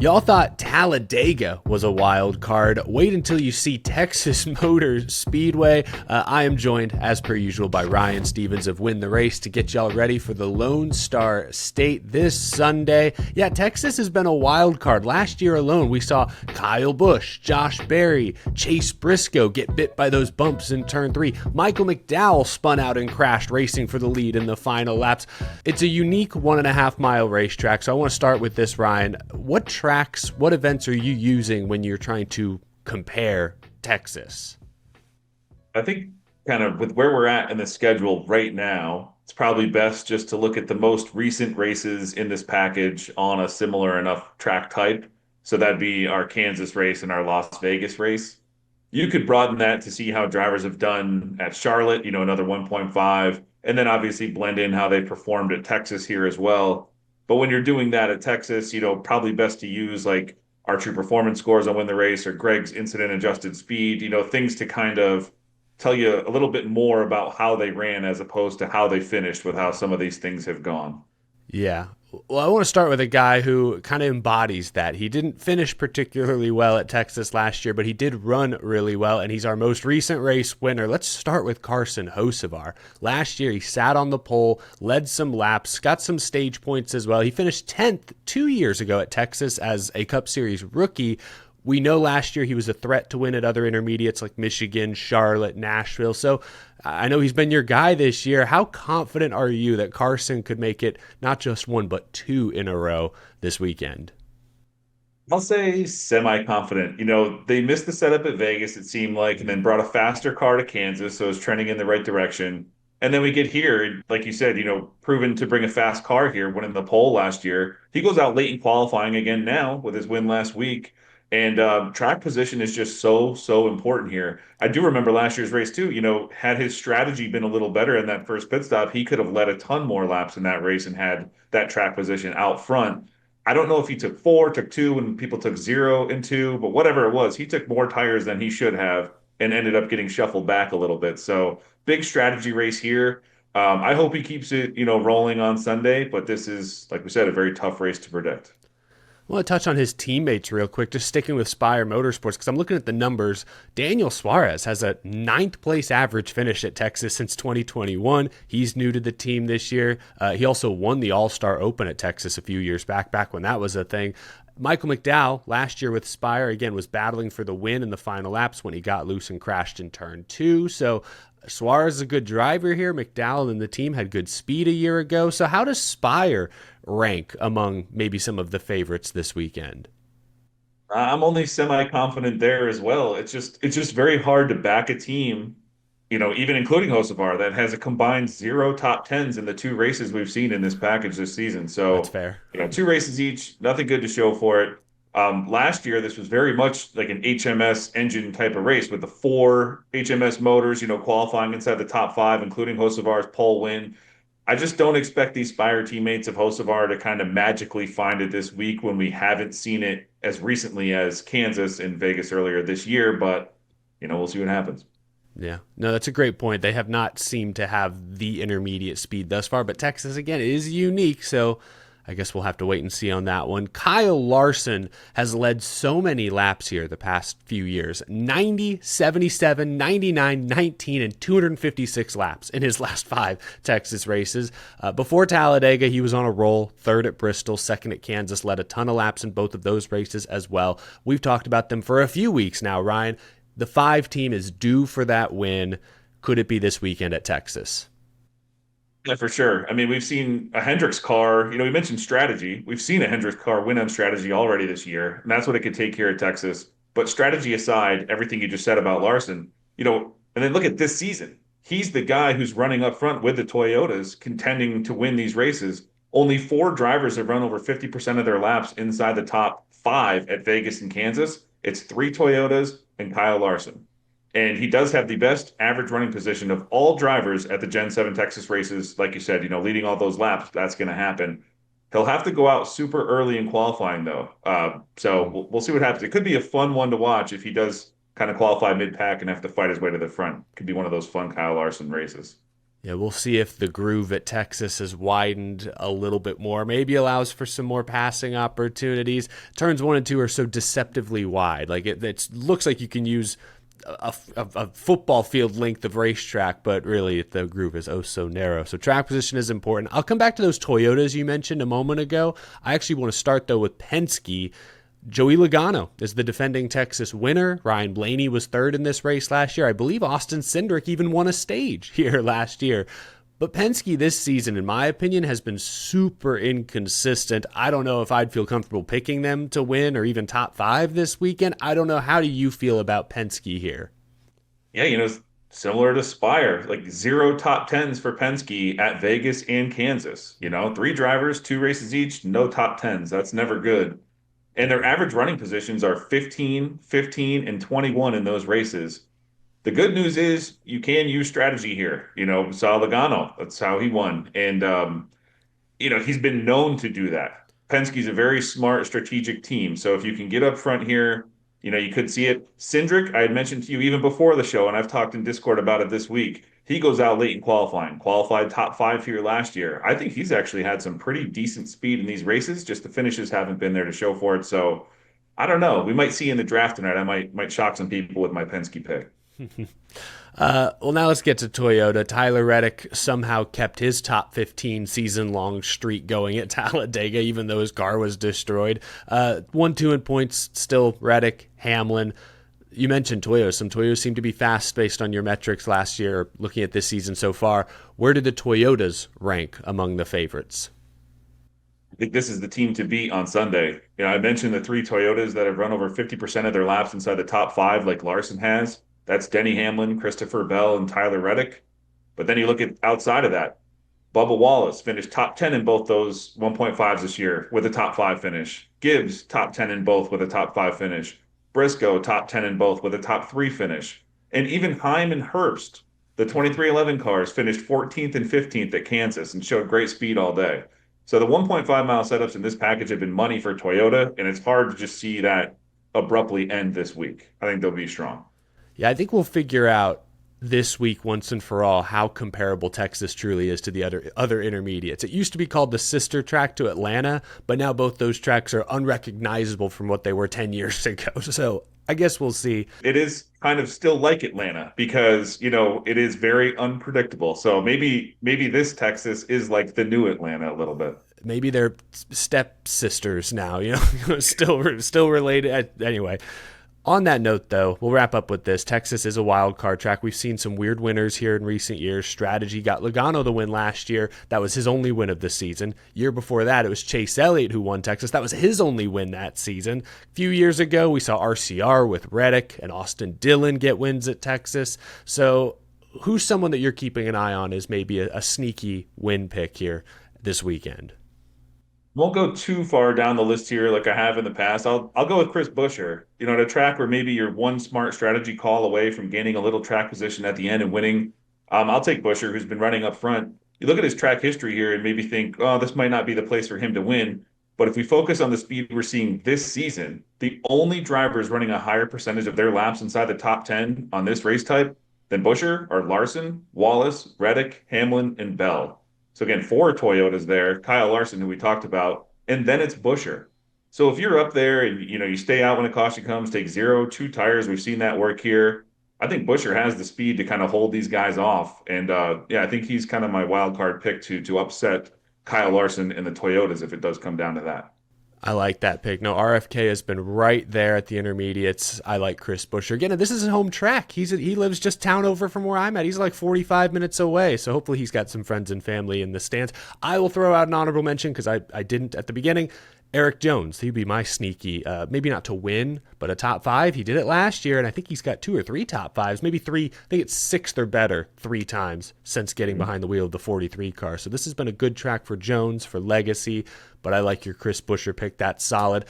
Y'all thought Talladega was a wild card. Wait until you see Texas Motor Speedway. I am joined, as per usual, by Ryan Stevens of Win the Race to get y'all ready for the Lone Star State this Sunday. Yeah, Texas has been a wild card. Last year alone, we saw Kyle Busch, Josh Berry, Chase Briscoe get bit by those bumps in Turn 3. Michael McDowell spun out and crashed racing for the lead in the final laps. It's a unique 1.5 mile racetrack, so I want to start with this, Ryan. What tracks, what events are you using when you're trying to compare Texas? I think kind of with where we're at in the schedule right now, it's probably best just to look at the most recent races in this package on a similar enough track type. So that'd be our Kansas race and our Las Vegas race. You could broaden that to see how drivers have done at Charlotte, another 1.5, and then obviously blend in how they performed at Texas here as well. But when you're doing that at Texas, probably best to use like our true performance scores on Win the Race or Greg's incident adjusted speed, things to kind of tell you a little bit more about how they ran as opposed to how they finished with how some of these things have gone. Yeah. Well, I want to start with a guy who kind of embodies that. He didn't finish particularly well at Texas last year, but he did run really well, and he's our most recent race winner. Let's start with Carson Hocevar. Last year, he sat on the pole, led some laps, got some stage points as well. He finished 10th 2 years ago at Texas as a Cup Series rookie. We know last year he was a threat to win at other intermediates like Michigan, Charlotte, Nashville. So I know he's been your guy this year. How confident are you that Carson could make it not just one, but two in a row this weekend? I'll say semi-confident. They missed the setup at Vegas, it seemed like, and then brought a faster car to Kansas, so it's trending in the right direction. And then we get here, and like you said, proven to bring a fast car here, winning the pole last year. He goes out late in qualifying again now with his win last week. And track position is just so important here. I do remember last year's race too. Had his strategy been a little better in that first pit stop, he could have led a ton more laps in that race and had that track position out front. I don't know if he took four, took two, and people took zero and two, but whatever it was, he took more tires than he should have and ended up getting shuffled back a little bit. So big strategy race here. I hope he keeps it, rolling on Sunday, but this is, like we said, a very tough race to predict. I want to touch on his teammates real quick, just sticking with Spire Motorsports, because I'm looking at the numbers. Daniel Suarez has a ninth place average finish at Texas since 2021. He's new to the team this year. He also won the All-Star Open at Texas a few years back when that was a thing. Michael McDowell, last year with Spire, again, was battling for the win in the final laps when he got loose and crashed in turn 2. So Suarez is a good driver here. McDowell and the team had good speed a year ago. So how does Spire rank among maybe some of the favorites this weekend? I'm only semi-confident there as well. It's just very hard to back a team, even including Hocevar, that has a combined zero top tens in the two races we've seen in this package this season. That's So, fair. two races each, nothing good to show for it. Last year, this was very much like an HMS engine type of race with the four HMS motors, qualifying inside the top five, including Hocevar's pole win. I just don't expect these Spire teammates of Hocevar to kind of magically find it this week when we haven't seen it as recently as Kansas and Vegas earlier this year, but we'll see what happens. Yeah, no, that's a great point. They have not seemed to have the intermediate speed thus far, but Texas, again, is unique, so I guess we'll have to wait and see on that one. Kyle Larson has led so many laps here the past few years. 90, 77, 99, 19, and 256 laps in his last 5 Texas races. Before Talladega, he was on a roll. Third at Bristol, second at Kansas, led a ton of laps in both of those races as well. We've talked about them for a few weeks now, Ryan. The 5 team is due for that win. Could it be this weekend at Texas? Yeah, for sure. I mean, we've seen a Hendricks car, we mentioned strategy. We've seen a Hendricks car win on strategy already this year, and that's what it could take here at Texas. But strategy aside, everything you just said about Larson, and then look at this season. He's the guy who's running up front with the Toyotas, contending to win these races. Only 4 drivers have run over 50% of their laps inside the top five at Vegas and Kansas. It's 3 Toyotas and Kyle Larson. And he does have the best average running position of all drivers at the Gen 7 Texas races. Like you said, leading all those laps, that's going to happen. He'll have to go out super early in qualifying, though. So we'll see what happens. It could be a fun one to watch if he does kind of qualify mid-pack and have to fight his way to the front. Could be one of those fun Kyle Larson races. Yeah, we'll see if the groove at Texas has widened a little bit more. Maybe allows for some more passing opportunities. Turns 1 and 2 are so deceptively wide. Like it looks like you can use a football field length of racetrack, but really the groove is oh so narrow. So track position is important. I'll come back to those Toyotas you mentioned a moment ago. I actually want to start though with Penske. Joey Logano is the defending Texas winner. Ryan Blaney was third in this race last year. I believe Austin Cindric even won a stage here last year. But Penske this season, in my opinion, has been super inconsistent. I don't know if I'd feel comfortable picking them to win or even top 5 this weekend. I don't know. How do you feel about Penske here? Yeah, similar to Spire, like 0 top 10s for Penske at Vegas and Kansas. 3 drivers, 2 races each, no top 10s. That's never good. And their average running positions are 15, 15, and 21 in those races. The good news is you can use strategy here. We saw Logano. That's how he won. And, he's been known to do that. Penske's a very smart, strategic team. So if you can get up front here, you could see it. Cindric, I had mentioned to you even before the show, and I've talked in Discord about it this week. He goes out late in qualifying, qualified top 5 here last year. I think he's actually had some pretty decent speed in these races. Just the finishes haven't been there to show for it. So I don't know. We might see in the draft tonight. I might shock some people with my Penske pick. Well, now let's get to Toyota. Tyler Reddick somehow kept his top 15 season-long streak going at Talladega, even though his car was destroyed. 1, 2 in points, still Reddick, Hamlin. You mentioned Toyota. Some Toyotas seem to be fast based on your metrics last year, looking at this season so far. Where did the Toyotas rank among the favorites? I think this is the team to beat on Sunday. I mentioned the 3 Toyotas that have run over 50% of their laps inside the top 5 like Larson has. That's Denny Hamlin, Christopher Bell, and Tyler Reddick. But then you look at outside of that, Bubba Wallace finished top 10 in both those 1.5s this year with a top 5 finish. Gibbs, top 10 in both with a top 5 finish. Briscoe, top 10 in both with a top 3 finish. And even Heim and Hurst, the 2311 cars, finished 14th and 15th at Kansas and showed great speed all day. So the 1.5 mile setups in this package have been money for Toyota, and it's hard to just see that abruptly end this week. I think they'll be strong. Yeah, I think we'll figure out this week once and for all how comparable Texas truly is to the other intermediates. It used to be called the sister track to Atlanta, but now both those tracks are unrecognizable from what they were 10 years ago. So I guess we'll see. It is kind of still like Atlanta because, it is very unpredictable. So maybe this Texas is like the new Atlanta a little bit. Maybe they're stepsisters now, still related. Anyway. On that note, though, we'll wrap up with this. Texas is a wild card track. We've seen some weird winners here in recent years. Strategy got Logano the win last year. That was his only win of the season. Year before that, it was Chase Elliott who won Texas. That was his only win that season. A few years ago, we saw RCR with Reddick and Austin Dillon get wins at Texas. So who's someone that you're keeping an eye on as maybe a sneaky win pick here this weekend? Won't go too far down the list here like I have in the past. I'll go with Chris Buescher. At a track where maybe you're one smart strategy call away from gaining a little track position at the end and winning. I'll take Buescher, who's been running up front. You look at his track history here and maybe think, oh, this might not be the place for him to win. But if we focus on the speed we're seeing this season, the only drivers running a higher percentage of their laps inside the top 10 on this race type than Buescher are Larson, Wallace, Reddick, Hamlin, and Bell. So again, 4 Toyotas there, Kyle Larson, who we talked about, and then it's Buescher. So if you're up there and you stay out when a caution comes, take 0, 2 tires, we've seen that work here. I think Buescher has the speed to kind of hold these guys off. And I think he's kind of my wild card pick to upset Kyle Larson and the Toyotas if it does come down to that. I like that pick. No, RFK has been right there at the intermediates. I like Chris Buescher. Again, this is his home track. He lives just town over from where I'm at. He's like 45 minutes away, so hopefully he's got some friends and family in the stands. I will throw out an honorable mention because I didn't at the beginning. Eric Jones, he'd be my sneaky, maybe not to win, but a top 5. He did it last year, and I think he's got 2 or 3 top 5s, maybe 3. I think it's 6th or better 3 times since getting behind the wheel of the 43 car. So this has been a good track for Jones, for legacy, but I like your Chris Buescher pick. That's solid.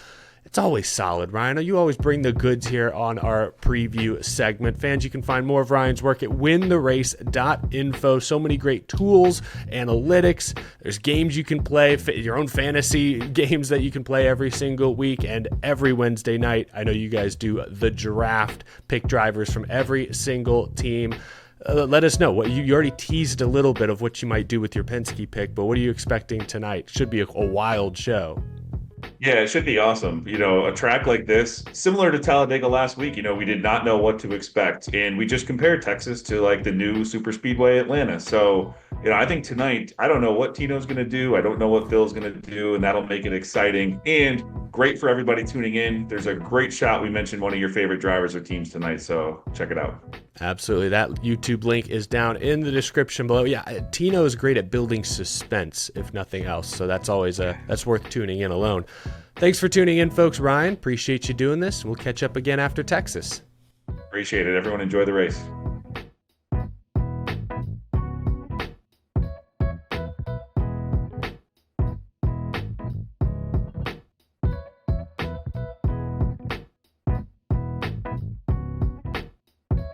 It's always solid, Ryan. You always bring the goods here on our preview segment. Fans, you can find more of Ryan's work at wintherace.info. So many great tools, analytics. There's games you can play, your own fantasy games that you can play every single week. And every Wednesday night, I know you guys do the draft, pick drivers from every single team. Let us know. What you already teased a little bit of what you might do with your Penske pick, but what are you expecting tonight? Should be a wild show. Yeah, it should be awesome. A track like this, similar to Talladega last week, we did not know what to expect. And we just compared Texas to like the new Super Speedway Atlanta. So, I think tonight, I don't know what Tino's going to do. I don't know what Phil's going to do, and that'll make it exciting and great for everybody tuning in. There's a great shot. We mentioned one of your favorite drivers or teams tonight, so check it out. Absolutely. That YouTube link is down in the description below. Yeah, Tino is great at building suspense, if nothing else. So that's always that's worth tuning in alone. Thanks for tuning in, folks. Ryan, appreciate you doing this. We'll catch up again after Texas. Appreciate it. Everyone enjoy the race.